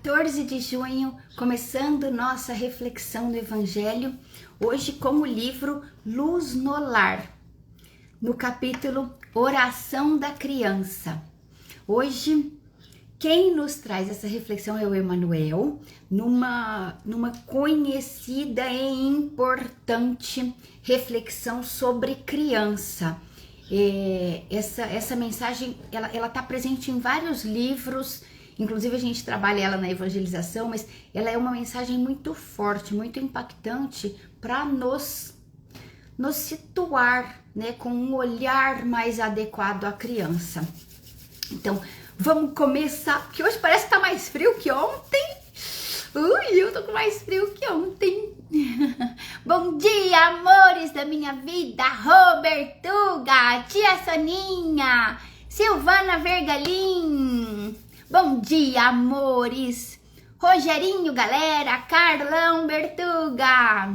14 de junho, começando nossa reflexão do Evangelho, hoje com o livro Luz no Lar, no capítulo Oração da Criança. Hoje, quem nos traz essa reflexão é o Emanuel, numa conhecida e importante reflexão sobre criança. Essa mensagem, ela está presente em vários livros, inclusive a gente trabalha ela na evangelização, mas ela é uma mensagem muito forte, muito impactante para nos situar, né, com um olhar mais adequado à criança. Então, vamos começar, porque hoje parece que tá mais frio que ontem. Eu tô com mais frio que ontem. Bom dia, amores da minha vida, Robertuga, tia Soninha, Silvana Vergalim. Bom dia, amores. Rogerinho, galera, Carlão, Bertuga.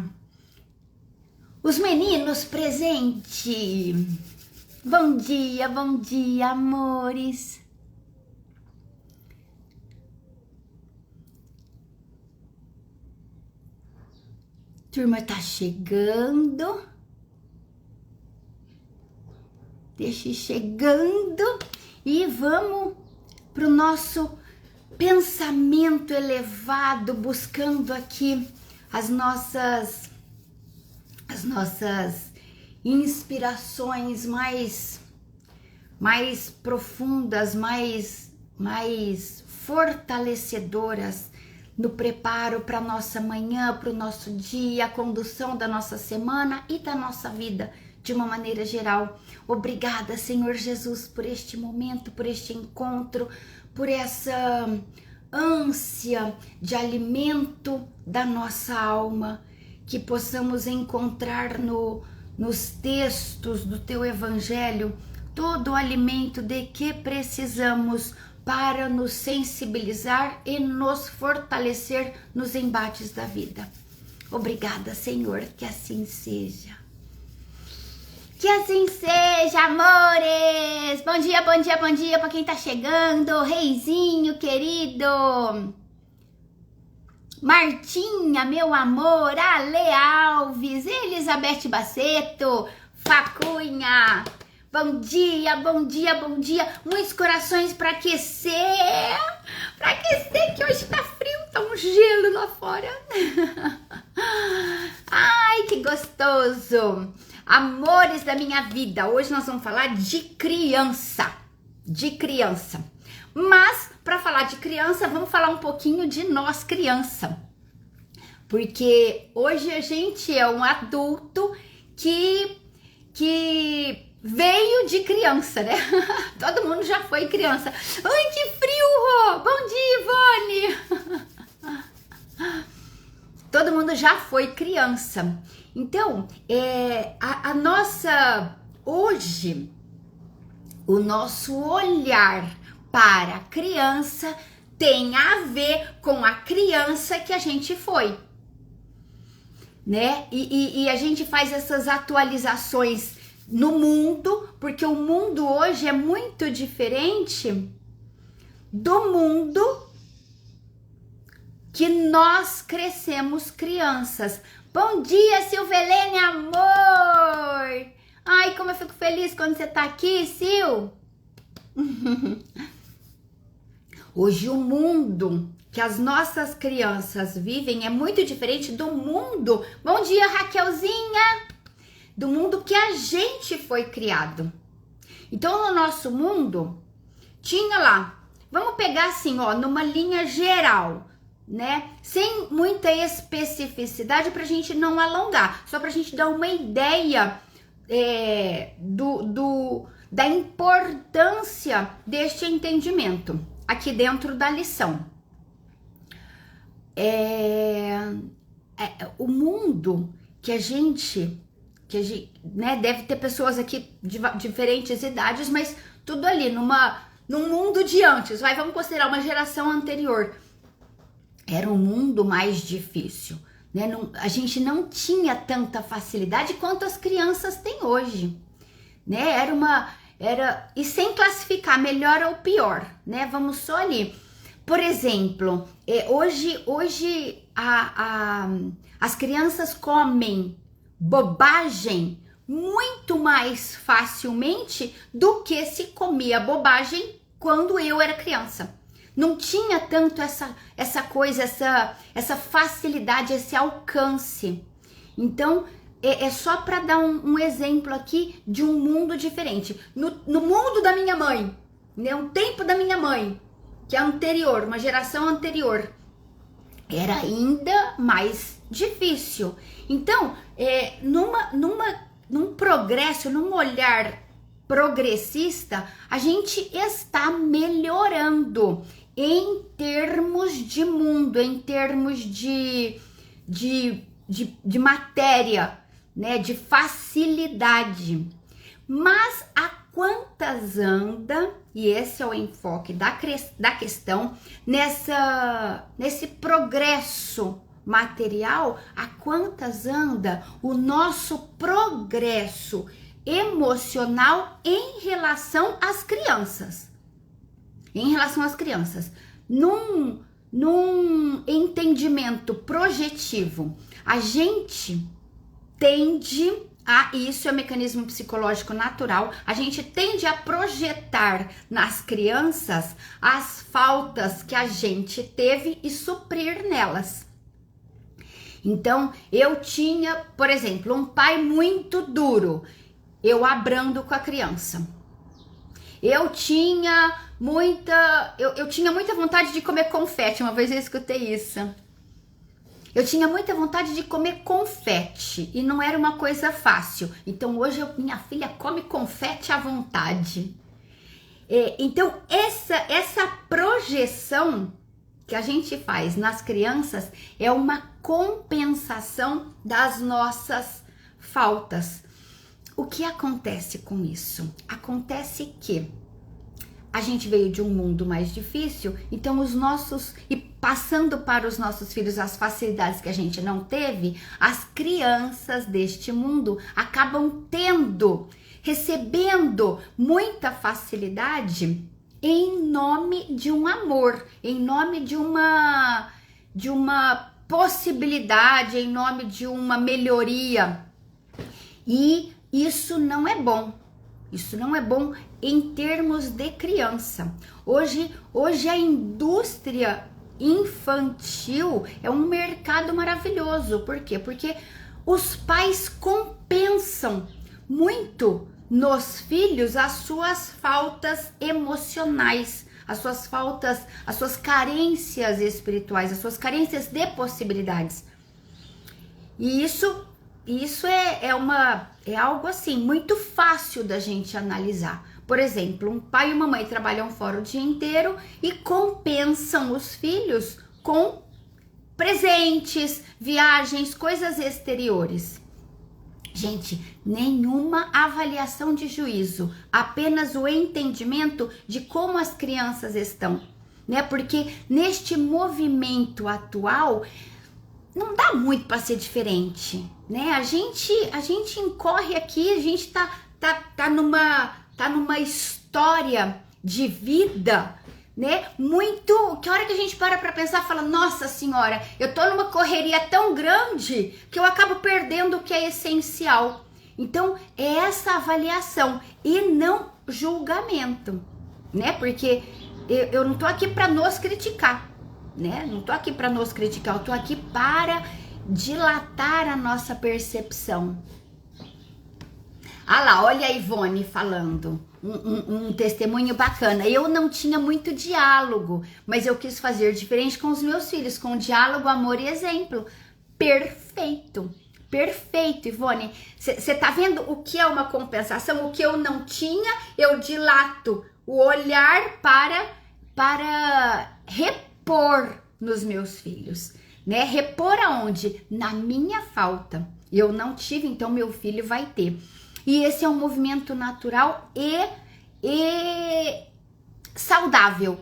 Os meninos presentes. Bom dia, amores. Turma tá chegando. Deixa ir chegando e vamos pro nosso pensamento elevado, buscando aqui as nossas inspirações mais profundas, mais fortalecedoras no preparo para nossa manhã, para o nosso dia, a condução da nossa semana e da nossa vida de uma maneira geral. Obrigada, Senhor Jesus, por este momento, por este encontro, por essa ânsia de alimento da nossa alma, que possamos encontrar nos textos do Teu Evangelho todo o alimento de que precisamos para nos sensibilizar e nos fortalecer nos embates da vida. Obrigada, Senhor, que assim seja. Que assim seja, amores! Bom dia para quem tá chegando, Reizinho querido, Martinha, meu amor, Ale Alves, Elizabeth Baceto, Facunha. Bom dia, muitos corações para aquecer, que hoje tá frio, tá um gelo lá fora. Ai, que gostoso. Amores da minha vida, hoje nós vamos falar de criança. Mas, para falar de criança, vamos falar um pouquinho de nós, criança. Porque hoje a gente é um adulto que veio de criança, né? Todo mundo já foi criança. Ai, que frio, Rô! Bom dia, Ivone! Todo mundo já foi criança. Então, hoje, o nosso olhar para a criança tem a ver com a criança que a gente foi, né? E a gente faz essas atualizações no mundo, porque o mundo hoje é muito diferente do mundo que nós crescemos crianças. Bom dia, Silvelene, amor! Ai, como eu fico feliz quando você tá aqui, Sil! Hoje o mundo que as nossas crianças vivem é muito diferente do mundo. Bom dia, Raquelzinha! Do mundo que a gente foi criado. Então, no nosso mundo, tinha lá, vamos pegar assim, ó, numa linha geral, né? Sem muita especificidade pra gente não alongar, só pra gente dar uma ideia da importância deste entendimento aqui dentro da lição. O mundo que a gente, né, deve ter pessoas aqui de diferentes idades, mas tudo ali num mundo de antes, vamos considerar uma geração anterior, era um mundo mais difícil, né? A gente não tinha tanta facilidade quanto as crianças têm hoje, né? E sem classificar melhor ou pior, né? Vamos só ali Por exemplo, hoje as crianças comem bobagem muito mais facilmente do que se comia bobagem quando eu era criança. Não tinha tanto essa coisa, essa facilidade, esse alcance. Então, é só para dar um exemplo aqui de um mundo diferente. No mundo da minha mãe, né, um tempo da minha mãe, que é anterior, uma geração anterior, era ainda mais difícil. Então, num progresso, num olhar progressista, a gente está melhorando em termos de mundo, em termos de matéria, né, de facilidade. Mas a quantas anda, e esse é o enfoque da questão, nesse progresso material, a quantas anda o nosso progresso emocional em relação às crianças. Em relação às crianças, num entendimento projetivo, a gente tende isso é um mecanismo psicológico natural, a gente tende a projetar nas crianças as faltas que a gente teve e suprir nelas. Então, eu tinha, por exemplo, um pai muito duro, eu abrando com a criança. Eu tinha muita vontade de comer confete, uma vez eu escutei isso. Eu tinha muita vontade de comer confete e não era uma coisa fácil. Então hoje minha filha come confete à vontade. Então essa projeção que a gente faz nas crianças é uma compensação das nossas faltas. O que acontece com isso? Acontece que a gente veio de um mundo mais difícil, então e passando para os nossos filhos as facilidades que a gente não teve, as crianças deste mundo acabam recebendo muita facilidade em nome de um amor, em nome de uma possibilidade, em nome de uma melhoria. E isso não é bom. Isso não é bom em termos de criança. Hoje a indústria infantil é um mercado maravilhoso. Por quê? Porque os pais compensam muito nos filhos as suas faltas emocionais, as suas faltas, as suas carências espirituais, as suas carências de possibilidades. E isso é algo assim muito fácil da gente analisar. Por exemplo, um pai e uma mãe trabalham fora o dia inteiro e compensam os filhos com presentes, viagens, coisas exteriores. Gente, nenhuma avaliação de juízo, apenas o entendimento de como as crianças estão, né? Porque neste movimento atual não dá muito para ser diferente, né? A gente incorre aqui, a gente tá numa história de vida, né? Muito, que hora que a gente para pensar, fala, nossa senhora, eu tô numa correria tão grande que eu acabo perdendo o que é essencial. Então, é essa avaliação e não julgamento, né? Porque eu não tô aqui para nos criticar, né? Não tô aqui para nos criticar, eu tô aqui para dilatar a nossa percepção. Ah lá, olha a Ivone falando, um testemunho bacana. Eu não tinha muito diálogo, mas eu quis fazer diferente com os meus filhos, com diálogo, amor e exemplo. Perfeito, perfeito, Ivone. Você tá vendo o que é uma compensação? O que eu não tinha, eu dilato o olhar para repor nos meus filhos, né? Repor aonde? Na minha falta. Eu não tive, então meu filho vai ter. E esse é um movimento natural e saudável,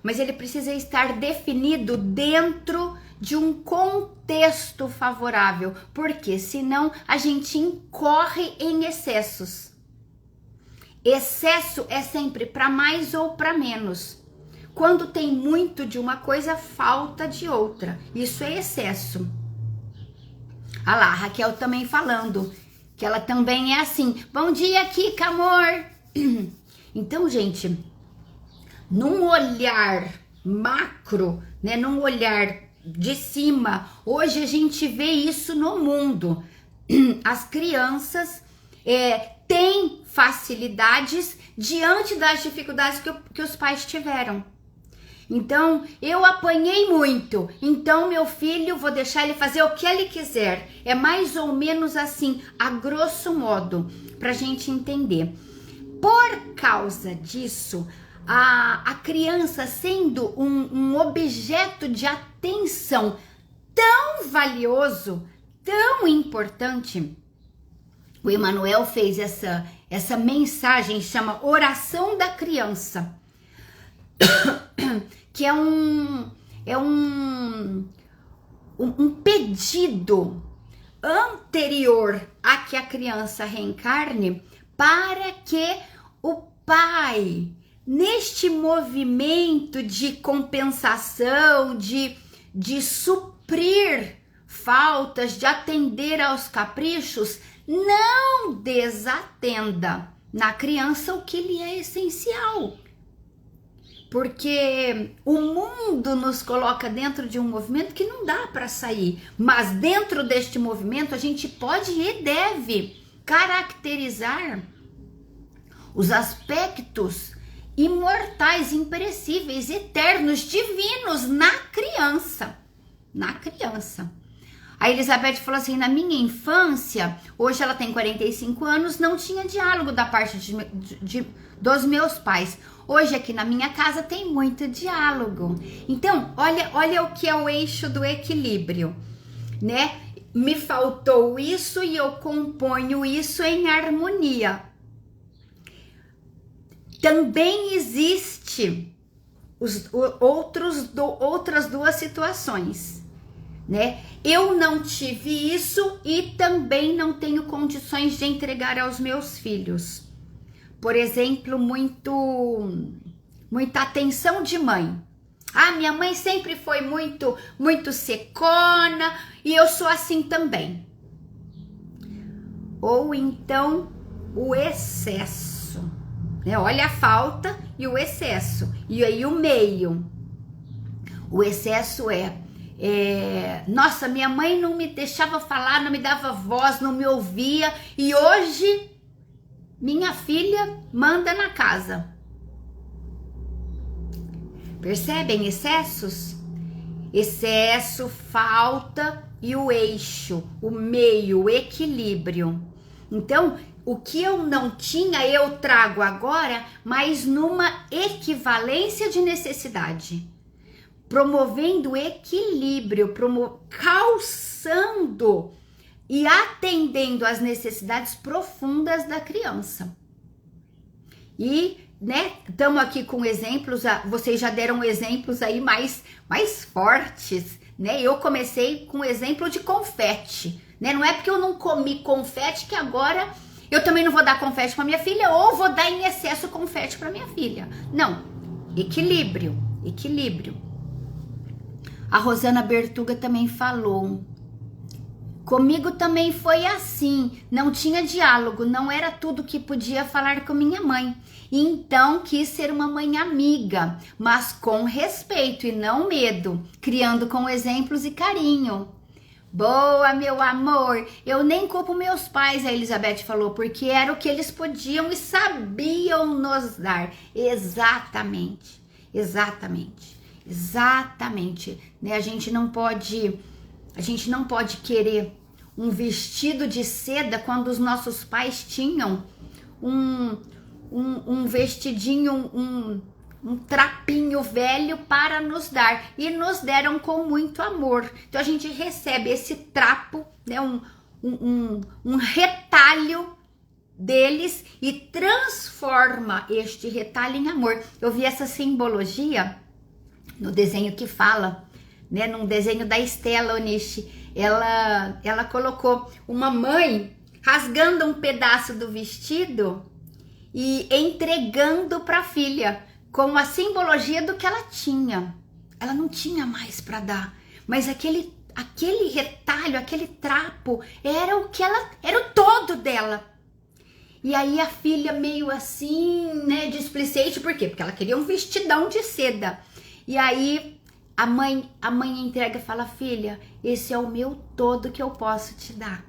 mas ele precisa estar definido dentro de um contexto favorável, porque senão a gente incorre em excessos. Excesso é sempre para mais ou para menos. quando tem muito de uma coisa, falta de outra. Isso é excesso. Ah lá, a Raquel também falando, que ela também é assim. Bom dia, Kika, amor. Então, gente, num olhar macro, né, num olhar de cima, hoje a gente vê isso no mundo. As crianças têm facilidades diante das dificuldades que os pais tiveram. Então, eu apanhei muito, então meu filho, vou deixar ele fazer o que ele quiser. É mais ou menos assim, a grosso modo, pra gente entender. Por causa disso, a criança sendo um objeto de atenção tão valioso, tão importante, o Emmanuel fez essa mensagem, chama Oração da Criança, que é um pedido anterior a que a criança reencarne, para que o pai, neste movimento de compensação, de suprir faltas, de atender aos caprichos, não desatenda na criança o que lhe é essencial. Porque o mundo nos coloca dentro de um movimento que não dá para sair. Mas dentro deste movimento a gente pode e deve caracterizar os aspectos imortais, imperecíveis, eternos, divinos na criança. Na criança. A Elizabeth falou assim, na minha infância, hoje ela tem 45 anos, não tinha diálogo da parte dos meus pais. Hoje aqui na minha casa tem muito diálogo. Então, olha o que é o eixo do equilíbrio, né? Me faltou isso e eu componho isso em harmonia. Também existe outras duas situações, né? Eu não tive isso e também não tenho condições de entregar aos meus filhos. Por exemplo, muita atenção de mãe. Ah, minha mãe sempre foi muito secona e eu sou assim também. Ou então o excesso, né? Olha a falta e o excesso. E aí o meio. O excesso nossa, minha mãe não me deixava falar, não me dava voz, não me ouvia, e hoje minha filha manda na casa. Percebem excessos? Excesso, falta e o eixo, o meio, o equilíbrio. Então, o que eu não tinha, eu trago agora, mas numa equivalência de necessidade. Promovendo equilíbrio, calçando e atendendo às necessidades profundas da criança. E, né, estamos aqui com exemplos, vocês já deram exemplos aí mais fortes, né? Eu comecei com exemplo de confete, né? Não é porque eu não comi confete que agora eu também não vou dar confete para minha filha ou vou dar em excesso confete para minha filha. Não, equilíbrio, equilíbrio. A Rosana Bertuga também falou. Comigo também foi assim, não tinha diálogo, não era tudo que podia falar com minha mãe. Então quis ser uma mãe amiga, mas com respeito e não medo, criando com exemplos e carinho. Boa, meu amor, eu nem culpo meus pais, a Elizabeth falou, porque era o que eles podiam e sabiam nos dar. Exatamente, exatamente. Exatamente, né? A gente não pode querer um vestido de seda quando os nossos pais tinham um vestidinho, um trapinho velho para nos dar e nos deram com muito amor. Então a gente recebe esse trapo, né? Um retalho deles e transforma este retalho em amor. Eu vi essa simbologia no desenho que fala, né, num desenho da Estela Onishi, ela colocou uma mãe rasgando um pedaço do vestido e entregando para a filha, com a simbologia do que ela tinha. Ela não tinha mais para dar, mas aquele retalho, aquele trapo era o que ela, era o todo dela. E aí a filha meio assim, né, displicente, por quê? Porque ela queria um vestidão de seda. E aí a mãe entrega e fala: filha, esse é o meu todo que eu posso te dar.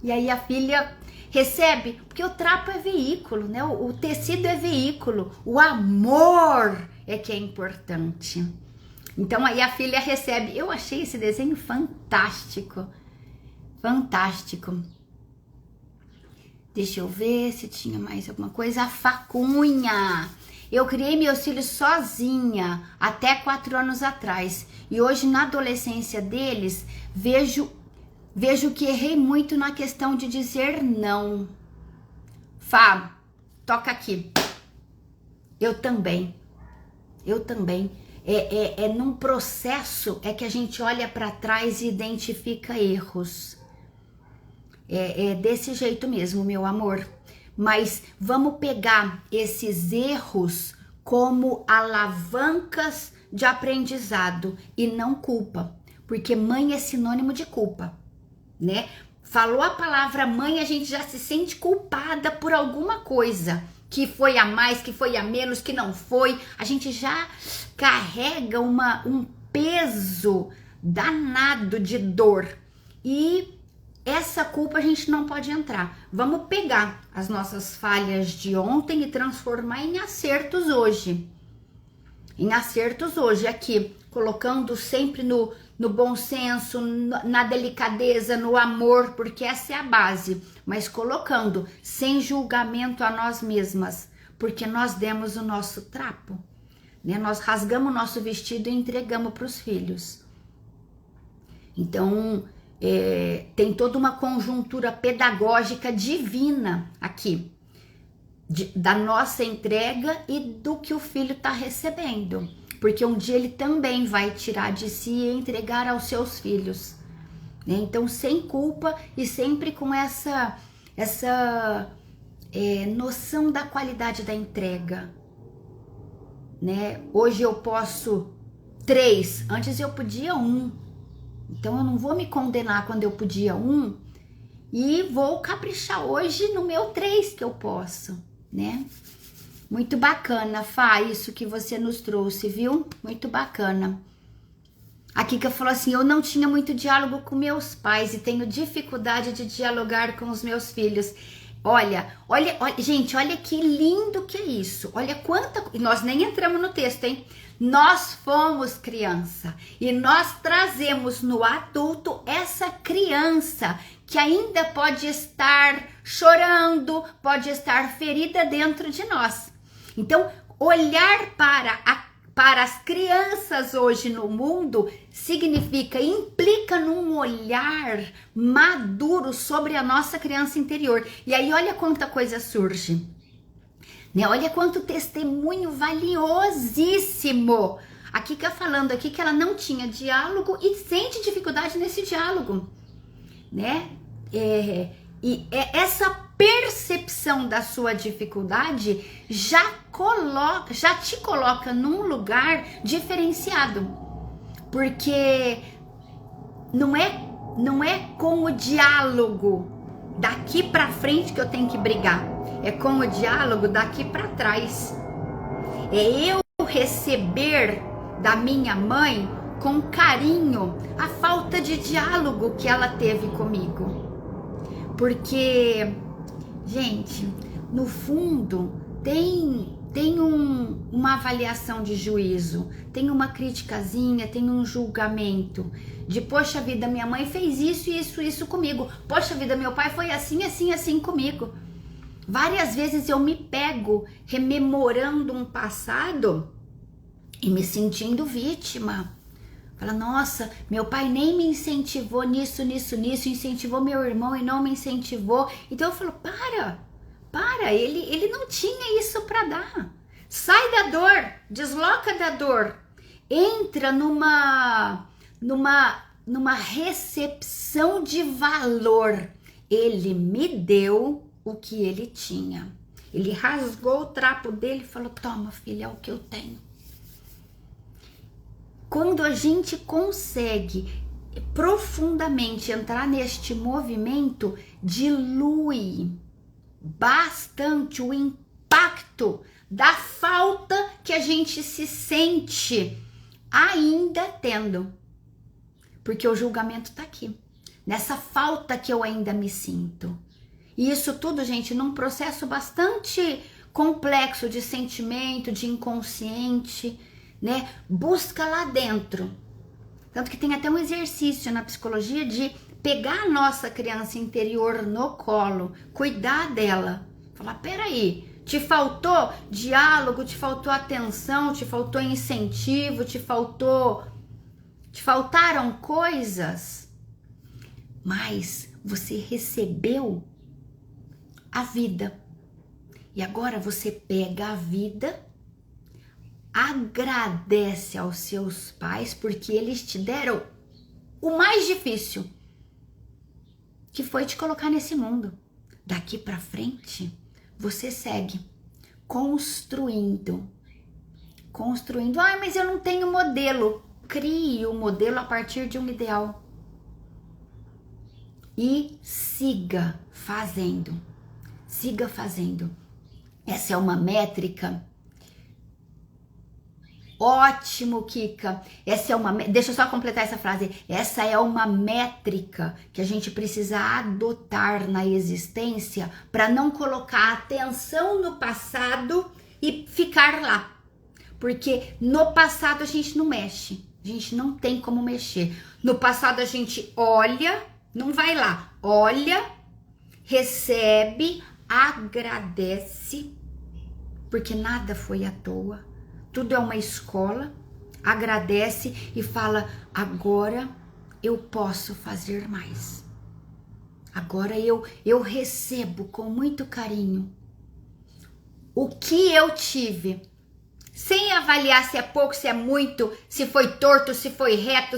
E aí a filha recebe, porque o trapo é veículo, né? O tecido é veículo, o amor é que é importante. Então aí a filha recebe. Eu achei esse desenho fantástico, fantástico. Deixa eu ver se tinha mais alguma coisa. A facunha. Eu criei meus filhos sozinha até 4 anos atrás. E hoje, na adolescência deles, vejo que errei muito na questão de dizer não. Fá, toca aqui. Eu também. É num processo é que a gente olha para trás e identifica erros. É desse jeito mesmo, meu amor. Mas vamos pegar esses erros como alavancas de aprendizado e não culpa. Porque mãe é sinônimo de culpa, né? Falou a palavra mãe, a gente já se sente culpada por alguma coisa. Que foi a mais, que foi a menos, que não foi. A gente já carrega um peso danado de dor. E essa culpa a gente não pode entrar. Vamos pegar as nossas falhas de ontem e transformar em acertos hoje. Em acertos hoje, aqui, colocando sempre no bom senso, na delicadeza, no amor, porque essa é a base. Mas colocando sem julgamento a nós mesmas, porque nós demos o nosso trapo, né? Nós rasgamos o nosso vestido e entregamos para os filhos. Então, tem toda uma conjuntura pedagógica divina aqui, da nossa entrega e do que o filho está recebendo, porque um dia ele também vai tirar de si e entregar aos seus filhos, né? Então, sem culpa e sempre com essa noção da qualidade da entrega, né? Hoje eu posso 3, antes eu podia 1. Então eu não vou me condenar quando eu podia 1 e vou caprichar hoje no meu 3 que eu posso, né? Muito bacana, Fá, isso que você nos trouxe, viu? Muito bacana. A Kika falou assim: eu não tinha muito diálogo com meus pais e tenho dificuldade de dialogar com os meus filhos. Olha, gente, olha que lindo que é isso. Olha quanta... E nós nem entramos no texto, hein? Nós fomos criança e nós trazemos no adulto essa criança que ainda pode estar chorando, pode estar ferida dentro de nós. Então, olhar para as crianças hoje no mundo implica num olhar maduro sobre a nossa criança interior. E aí olha quanta coisa surge, né? Olha quanto testemunho valiosíssimo. A Kika falando aqui que ela não tinha diálogo e sente dificuldade nesse diálogo, né? E essa percepção da sua dificuldade já te coloca num lugar diferenciado, porque não é com o diálogo daqui para frente que eu tenho que brigar, é com o diálogo daqui para trás. É eu receber da minha mãe com carinho a falta de diálogo que ela teve comigo. Porque, gente, no fundo tem uma avaliação de juízo, tem uma criticazinha, tem um julgamento de, poxa vida, minha mãe fez isso comigo, poxa vida, meu pai foi assim comigo. Várias vezes eu me pego rememorando um passado e me sentindo vítima. Fala, nossa, meu pai nem me incentivou nisso, incentivou meu irmão e não me incentivou. Então eu falo, para, ele não tinha isso para dar. Sai da dor, desloca da dor. Entra numa recepção de valor. Ele me deu o que ele tinha. Ele rasgou o trapo dele e falou: toma, filha, é o que eu tenho. Quando a gente consegue profundamente entrar neste movimento, dilui bastante o impacto da falta que a gente se sente ainda tendo. Porque o julgamento tá aqui, nessa falta que eu ainda me sinto. E isso tudo, gente, num processo bastante complexo de sentimento, de inconsciente, né? Busca lá dentro. Tanto que tem até um exercício na psicologia de pegar a nossa criança interior no colo, cuidar dela. Falar, peraí, te faltou diálogo, te faltou atenção, te faltou incentivo, te faltaram coisas, mas você recebeu a vida. E agora você pega a vida, agradece aos seus pais porque eles te deram o mais difícil, que foi te colocar nesse mundo. Daqui pra frente, você segue construindo. Ai, mas eu não tenho modelo. Crie o modelo a partir de um ideal. E siga fazendo. Siga fazendo. Essa é uma métrica. Ótimo, Kika. Deixa eu só completar essa frase. Essa é uma métrica que a gente precisa adotar na existência para não colocar atenção no passado e ficar lá. Porque no passado a gente não mexe. A gente não tem como mexer. No passado a gente olha, não vai lá. Olha, recebe, agradece, porque nada foi à toa. Tudo é uma escola. Agradece e fala: agora eu posso fazer mais. Agora eu recebo com muito carinho o que eu tive, sem avaliar se é pouco, se é muito, se foi torto, se foi reto,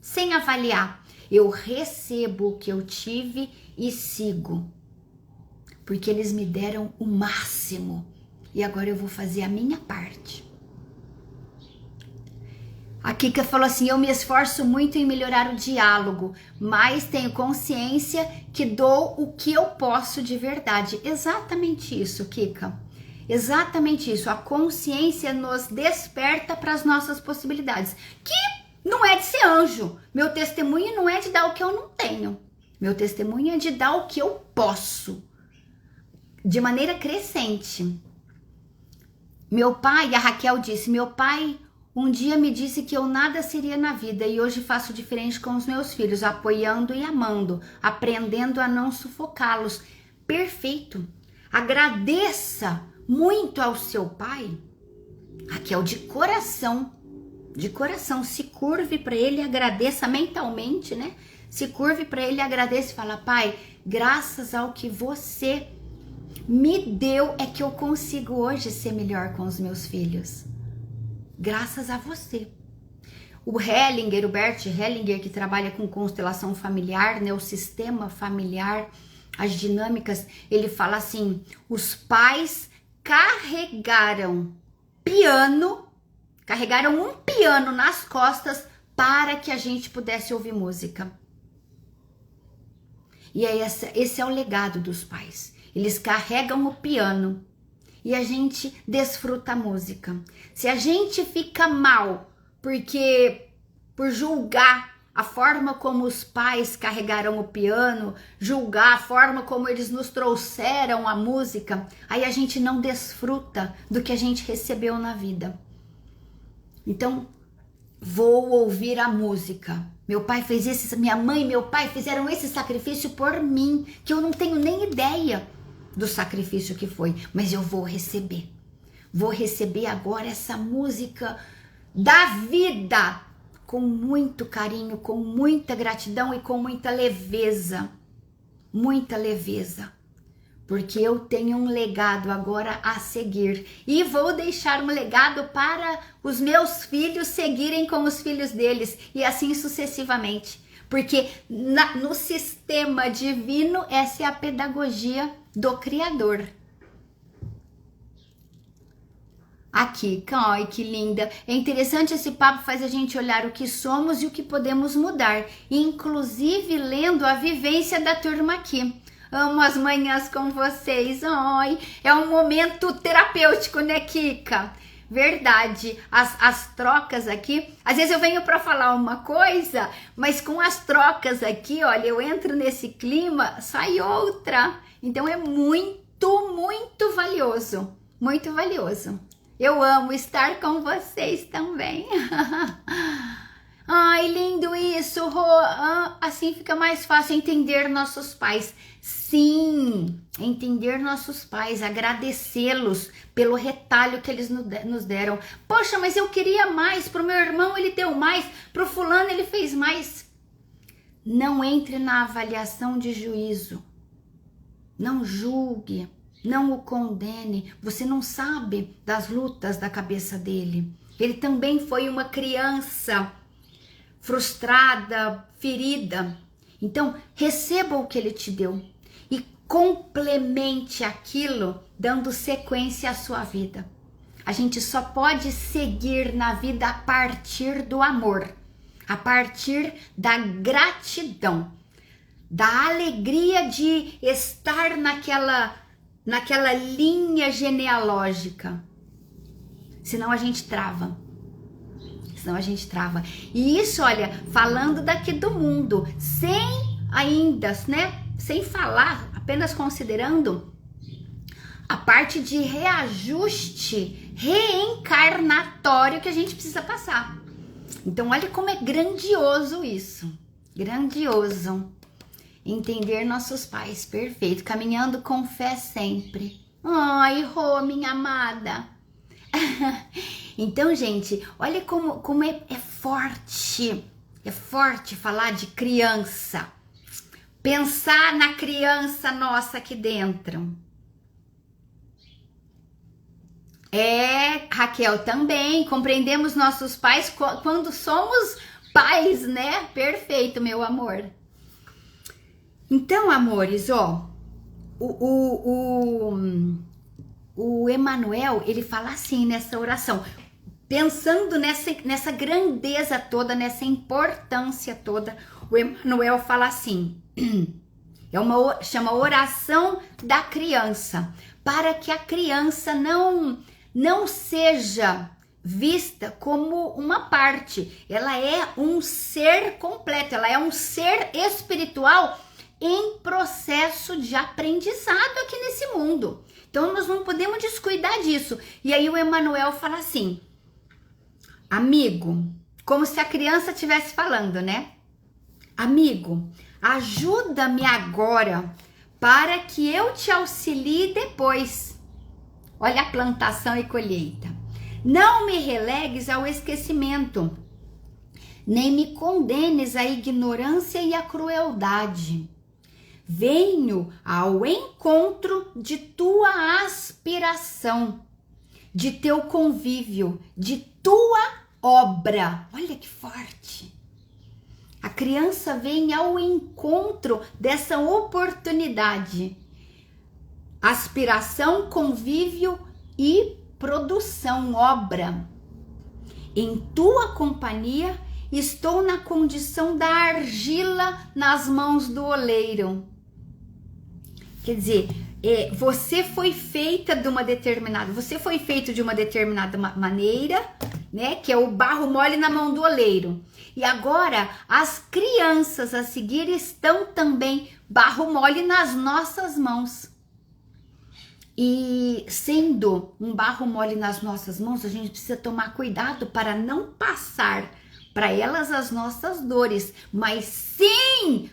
sem avaliar. Eu recebo o que eu tive e sigo, porque eles me deram o máximo. E agora eu vou fazer a minha parte. A Kika falou assim: eu me esforço muito em melhorar o diálogo, mas tenho consciência que dou o que eu posso de verdade. Exatamente isso, Kika. Exatamente isso. A consciência nos desperta para as nossas possibilidades. Que não é de ser anjo. Meu testemunho não é de dar o que eu não tenho. Meu testemunho é de dar o que eu posso. De maneira crescente. Meu pai, a Raquel disse, meu pai um dia me disse que eu nada seria na vida e hoje faço diferente com os meus filhos, apoiando e amando, aprendendo a não sufocá-los. Perfeito. Agradeça muito ao seu pai, Raquel, de coração, se curve para ele, agradeça mentalmente, né? Se curve para ele, agradeça e fala: pai, graças ao que você me deu é que eu consigo hoje ser melhor com os meus filhos. Graças a você. O Bert Hellinger, que trabalha com constelação familiar, né, o sistema familiar, as dinâmicas, ele fala assim: os pais carregaram um piano nas costas para que a gente pudesse ouvir música. E é esse é o legado dos pais. Eles carregam o piano e a gente desfruta a música. Se a gente fica mal por julgar a forma como os pais carregaram o piano, julgar a forma como eles nos trouxeram a música, aí a gente não desfruta do que a gente recebeu na vida. Então, vou ouvir a música. Meu pai fez isso, minha mãe e meu pai fizeram esse sacrifício por mim, que eu não tenho nem ideia do sacrifício que foi, mas eu vou receber. Vou receber agora essa música da vida com muito carinho, com muita gratidão e com muita leveza. Muita leveza. Porque eu tenho um legado agora a seguir. E vou deixar um legado para os meus filhos seguirem com os filhos deles. E assim sucessivamente. Porque no sistema divino, essa é a pedagogia do Criador. A Kika, ai que linda. É interessante, esse papo faz a gente olhar o que somos e o que podemos mudar, inclusive lendo a vivência da turma aqui. Amo as manhãs com vocês. Ai, é um momento terapêutico, né, Kika? Verdade. As trocas aqui, às vezes eu venho para falar uma coisa, mas com as trocas aqui, olha, eu entro nesse clima, sai outra. Então é muito, muito valioso. Muito valioso. Eu amo estar com vocês também. Ai, lindo isso, Rô. Assim fica mais fácil entender nossos pais. Sim, entender nossos pais, agradecê-los pelo retalho que eles nos deram. Poxa, mas eu queria mais, pro meu irmão ele deu mais, pro fulano ele fez mais. Não entre na avaliação de juízo. Não julgue. Não o condene, você não sabe das lutas da cabeça dele. Ele também foi uma criança frustrada, ferida. Então, receba o que ele te deu e complemente aquilo, dando sequência à sua vida. A gente só pode seguir na vida a partir do amor, a partir da gratidão, da alegria de estar naquela linha genealógica. Senão a gente trava. E isso, olha, falando daqui do mundo, sem ainda, né? Sem falar, apenas considerando a parte de reajuste reencarnatório que a gente precisa passar. Então, olha como é grandioso isso. Grandioso. Entender nossos pais, perfeito, caminhando com fé sempre. Ai, Rô, minha amada. Então, gente, olha como é forte falar de criança, pensar na criança nossa aqui dentro. Raquel, também compreendemos nossos pais quando somos pais, né? Perfeito, meu amor. Então, amores, ó, o Emmanuel, ele fala assim nessa oração, pensando nessa grandeza toda, nessa importância toda, o Emmanuel fala assim, chama oração da criança, para que a criança não seja vista como uma parte, ela é um ser completo, ela é um ser espiritual em processo de aprendizado aqui nesse mundo. Então nós não podemos descuidar disso. E aí o Emmanuel fala assim, amigo, como se a criança estivesse falando, né? Amigo, ajuda-me agora para que eu te auxilie depois. Olha a plantação e colheita. Não me relegues ao esquecimento, nem me condenes à ignorância e à crueldade. Venho ao encontro de tua aspiração, de teu convívio, de tua obra. Olha que forte! A criança vem ao encontro dessa oportunidade. Aspiração, convívio e produção, obra. Em tua companhia, estou na condição da argila nas mãos do oleiro. Quer dizer, você foi feito de uma determinada maneira, né? Que é o barro mole na mão do oleiro. E agora, as crianças a seguir estão também barro mole nas nossas mãos. E sendo um barro mole nas nossas mãos, a gente precisa tomar cuidado para não passar para elas as nossas dores, mas sim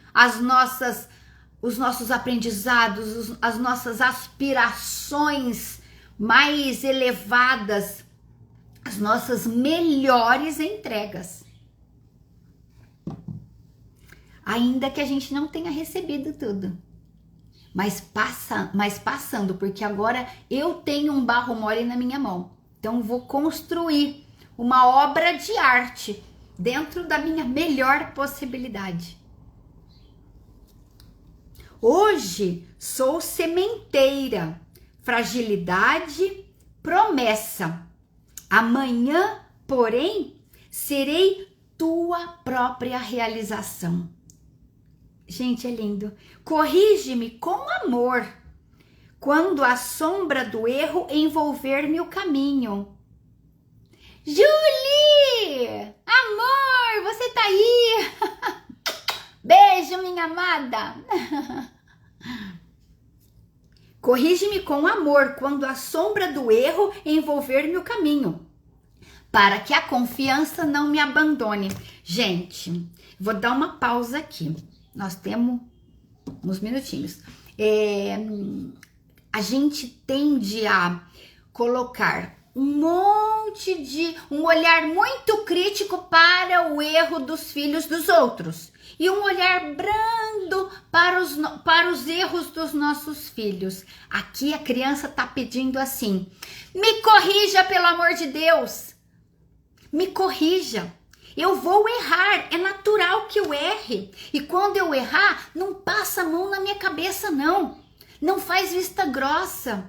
os nossos aprendizados, as nossas aspirações mais elevadas, as nossas melhores entregas. Ainda que a gente não tenha recebido tudo. Mas passando, porque agora eu tenho um barro mole na minha mão. Então vou construir uma obra de arte dentro da minha melhor possibilidade. Hoje sou sementeira, fragilidade, promessa. Amanhã, porém, serei tua própria realização. Gente, é lindo. Corrige-me com amor, quando a sombra do erro envolver-me o caminho. Julie! Amor, você tá aí? Beijo, minha amada. Corrige-me com amor, quando a sombra do erro envolver-me o caminho, para que a confiança não me abandone. Gente, vou dar uma pausa aqui. Nós temos uns minutinhos. A gente tende a colocar um olhar muito crítico para o erro dos filhos dos outros e um olhar brando para os erros dos nossos filhos. Aqui a criança está pedindo assim: me corrija, pelo amor de Deus, me corrija. Eu vou errar, é natural que eu erre. E quando eu errar, não passa a mão na minha cabeça, não. Não faz vista grossa.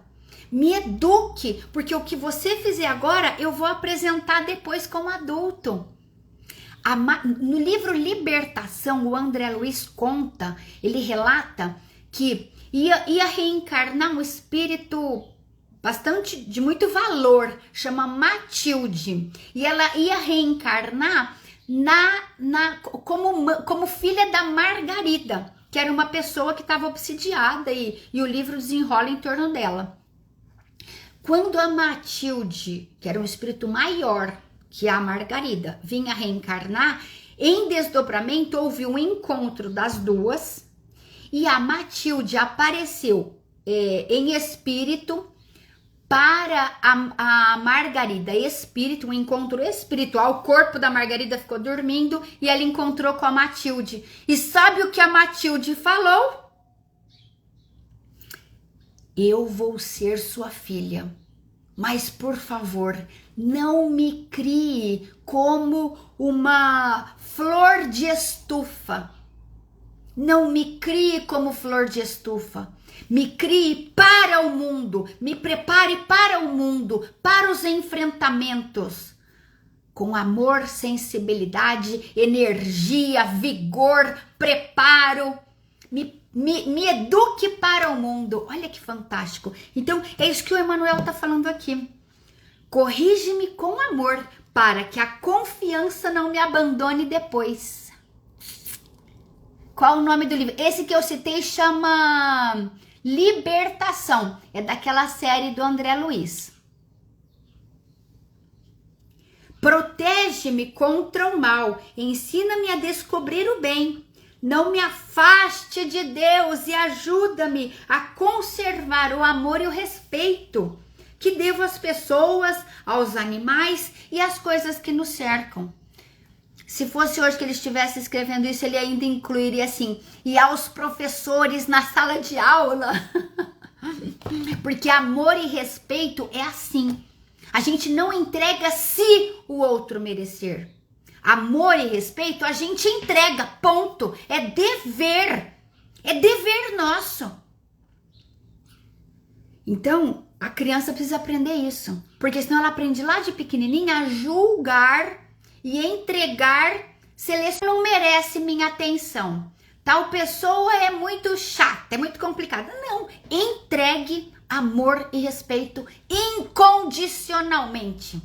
Me eduque, porque o que você fizer agora, eu vou apresentar depois como adulto. No livro Libertação, o André Luiz conta, ele relata que ia reencarnar um espírito bastante de muito valor, chama Matilde, e ela ia reencarnar como filha da Margarida, que era uma pessoa que estava obsidiada e o livro desenrola em torno dela. Quando a Matilde, que era um espírito maior que a Margarida, vinha reencarnar, em desdobramento houve um encontro das duas e a Matilde apareceu em espírito para a Margarida, espírito, um encontro espiritual. O corpo da Margarida ficou dormindo e ela encontrou com a Matilde. E sabe o que a Matilde falou? Eu vou ser sua filha, mas por favor, não me crie como uma flor de estufa. Não me crie como flor de estufa. Me crie para o mundo, me prepare para o mundo, para os enfrentamentos. Com amor, sensibilidade, energia, vigor, preparo. Me eduque para o mundo. Olha que fantástico. Então, é isso que o Emmanuel está falando aqui. Corrige-me com amor, para que a confiança não me abandone depois. Qual o nome do livro? Esse que eu citei chama Libertação. É daquela série do André Luiz. Protege-me contra o mal. Ensina-me a descobrir o bem. Não me afaste de Deus e ajuda-me a conservar o amor e o respeito que devo às pessoas, aos animais e às coisas que nos cercam. Se fosse hoje que ele estivesse escrevendo isso, ele ainda incluiria assim: e aos professores na sala de aula. Porque amor e respeito é assim. A gente não entrega se o outro merecer. Amor e respeito a gente entrega, ponto. É dever. É dever nosso. Então, a criança precisa aprender isso. Porque senão ela aprende lá de pequenininha a julgar e entregar, selecionar, não merece minha atenção. Tal pessoa é muito chata, é muito complicada. Não, entregue amor e respeito incondicionalmente.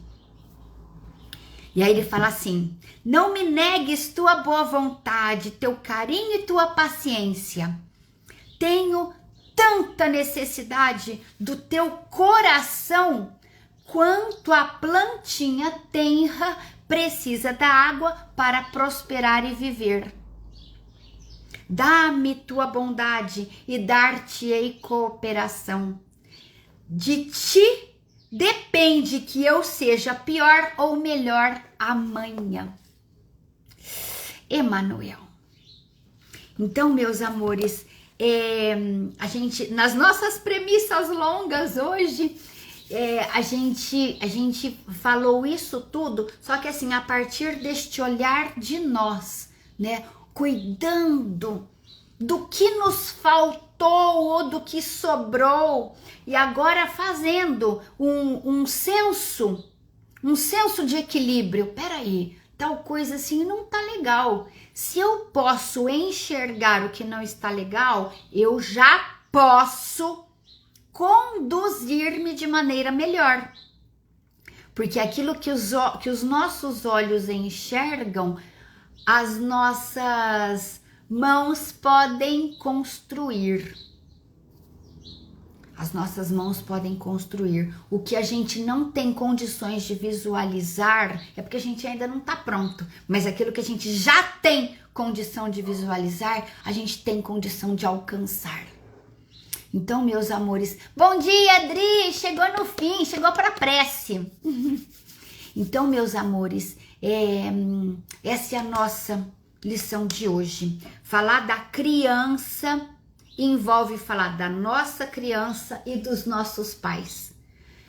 E aí ele fala assim: não me negues tua boa vontade, teu carinho e tua paciência. Tenho tanta necessidade do teu coração quanto a plantinha tenra precisa da água para prosperar e viver. Dá-me tua bondade e dar-te-ei cooperação. De ti depende que eu seja pior ou melhor amanhã. Emmanuel. Então, meus amores, a gente, nas nossas premissas longas hoje, a gente falou isso tudo, só que assim, a partir deste olhar de nós, né? Cuidando do que nos faltou ou do que sobrou, e agora fazendo um censo um senso de equilíbrio. Peraí, tal coisa assim não tá legal. Se eu posso enxergar o que não está legal, eu já posso conduzir-me de maneira melhor. Porque aquilo que os nossos olhos enxergam, as nossas mãos podem construir. As nossas mãos podem construir. O que a gente não tem condições de visualizar é porque a gente ainda não está pronto. Mas aquilo que a gente já tem condição de visualizar, a gente tem condição de alcançar. Então, meus amores, bom dia, Adri! Chegou no fim, chegou para a prece. Então, meus amores, essa é a nossa lição de hoje. Falar da criança envolve falar da nossa criança e dos nossos pais.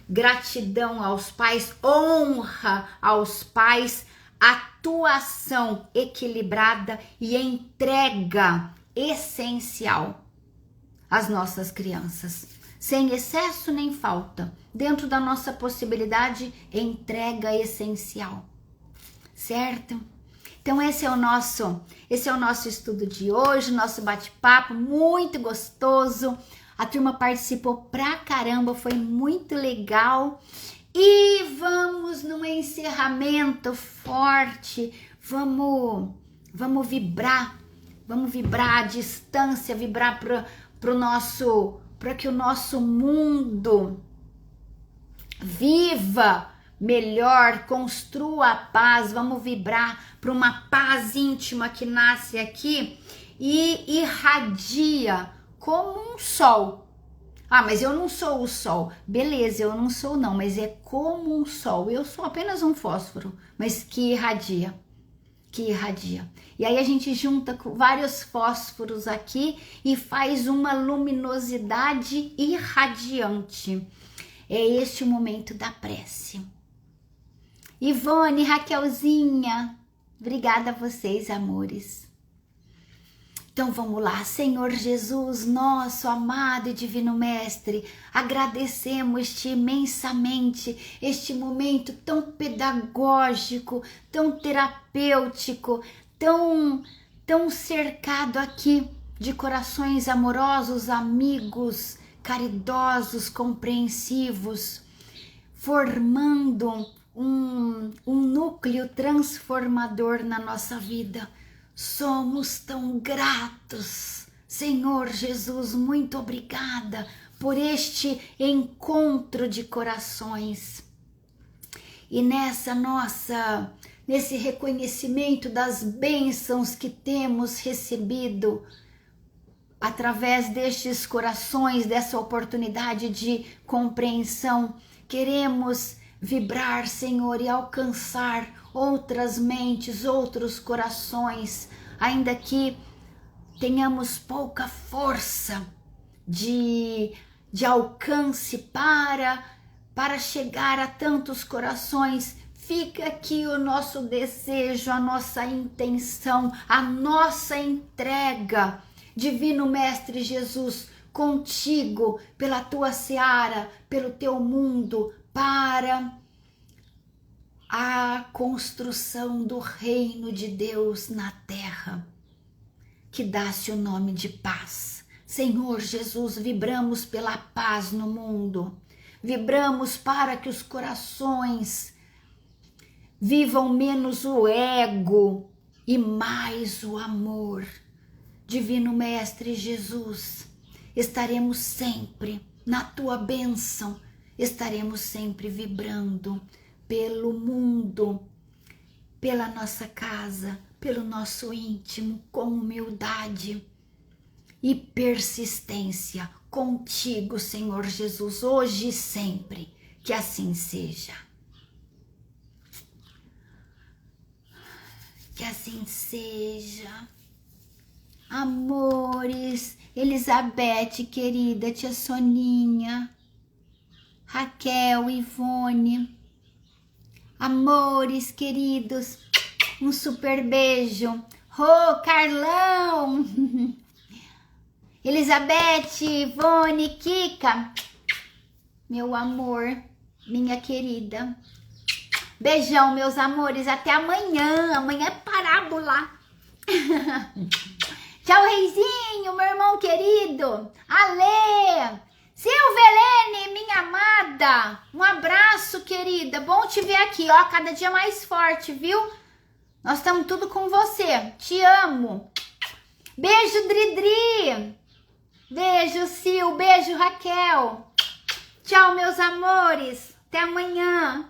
Gratidão aos pais, honra aos pais, atuação equilibrada e entrega essencial às nossas crianças. Sem excesso nem falta. Dentro da nossa possibilidade, entrega essencial. Certo? Então esse é o nosso estudo de hoje, nosso bate-papo muito gostoso. A turma participou pra caramba, foi muito legal. E vamos num encerramento forte. Vamos vibrar a distância, vibrar para que o nosso mundo viva melhor, construa a paz. Vamos vibrar para uma paz íntima que nasce aqui e irradia como um sol. Ah, mas eu não sou o sol. Beleza, eu não sou não, mas é como um sol. Eu sou apenas um fósforo, mas que irradia. E aí a gente junta com vários fósforos aqui e faz uma luminosidade irradiante. É este o momento da prece. Ivone, Raquelzinha, obrigada a vocês, amores. Então vamos lá, Senhor Jesus, nosso amado e divino Mestre, agradecemos-te imensamente este momento tão pedagógico, tão terapêutico, tão cercado aqui de corações amorosos, amigos, caridosos, compreensivos, formando um núcleo transformador na nossa vida. Somos tão gratos, Senhor Jesus, muito obrigada por este encontro de corações. E nesse reconhecimento das bênçãos que temos recebido através destes corações, dessa oportunidade de compreensão, queremos vibrar, Senhor, e alcançar outras mentes, outros corações, ainda que tenhamos pouca força de alcance para chegar a tantos corações. Fica aqui o nosso desejo, a nossa intenção, a nossa entrega, Divino Mestre Jesus, contigo, pela tua seara, pelo teu mundo, para a construção do reino de Deus na terra, que dá-se o nome de paz. Senhor Jesus, vibramos pela paz no mundo, vibramos para que os corações vivam menos o ego e mais o amor. Divino Mestre Jesus, estaremos sempre na tua bênção, estaremos sempre vibrando pelo mundo, pela nossa casa, pelo nosso íntimo, com humildade e persistência contigo, Senhor Jesus, hoje e sempre, que assim seja. Que assim seja. Amores, Elizabeth, querida, tia Soninha, Raquel, Ivone, amores queridos, um super beijo. Carlão, Elizabeth, Ivone, Kika, meu amor, minha querida, Beijão, meus amores. Até amanhã. Amanhã é parábola. Tchau, Reizinho, meu irmão querido. Ale. Silvelene, minha amada. Um abraço, querida. Bom te ver aqui, ó. Cada dia mais forte, viu? Nós estamos tudo com você. Te amo. Beijo, Dridri. Beijo, Sil. Beijo, Raquel. Tchau, meus amores. Até amanhã.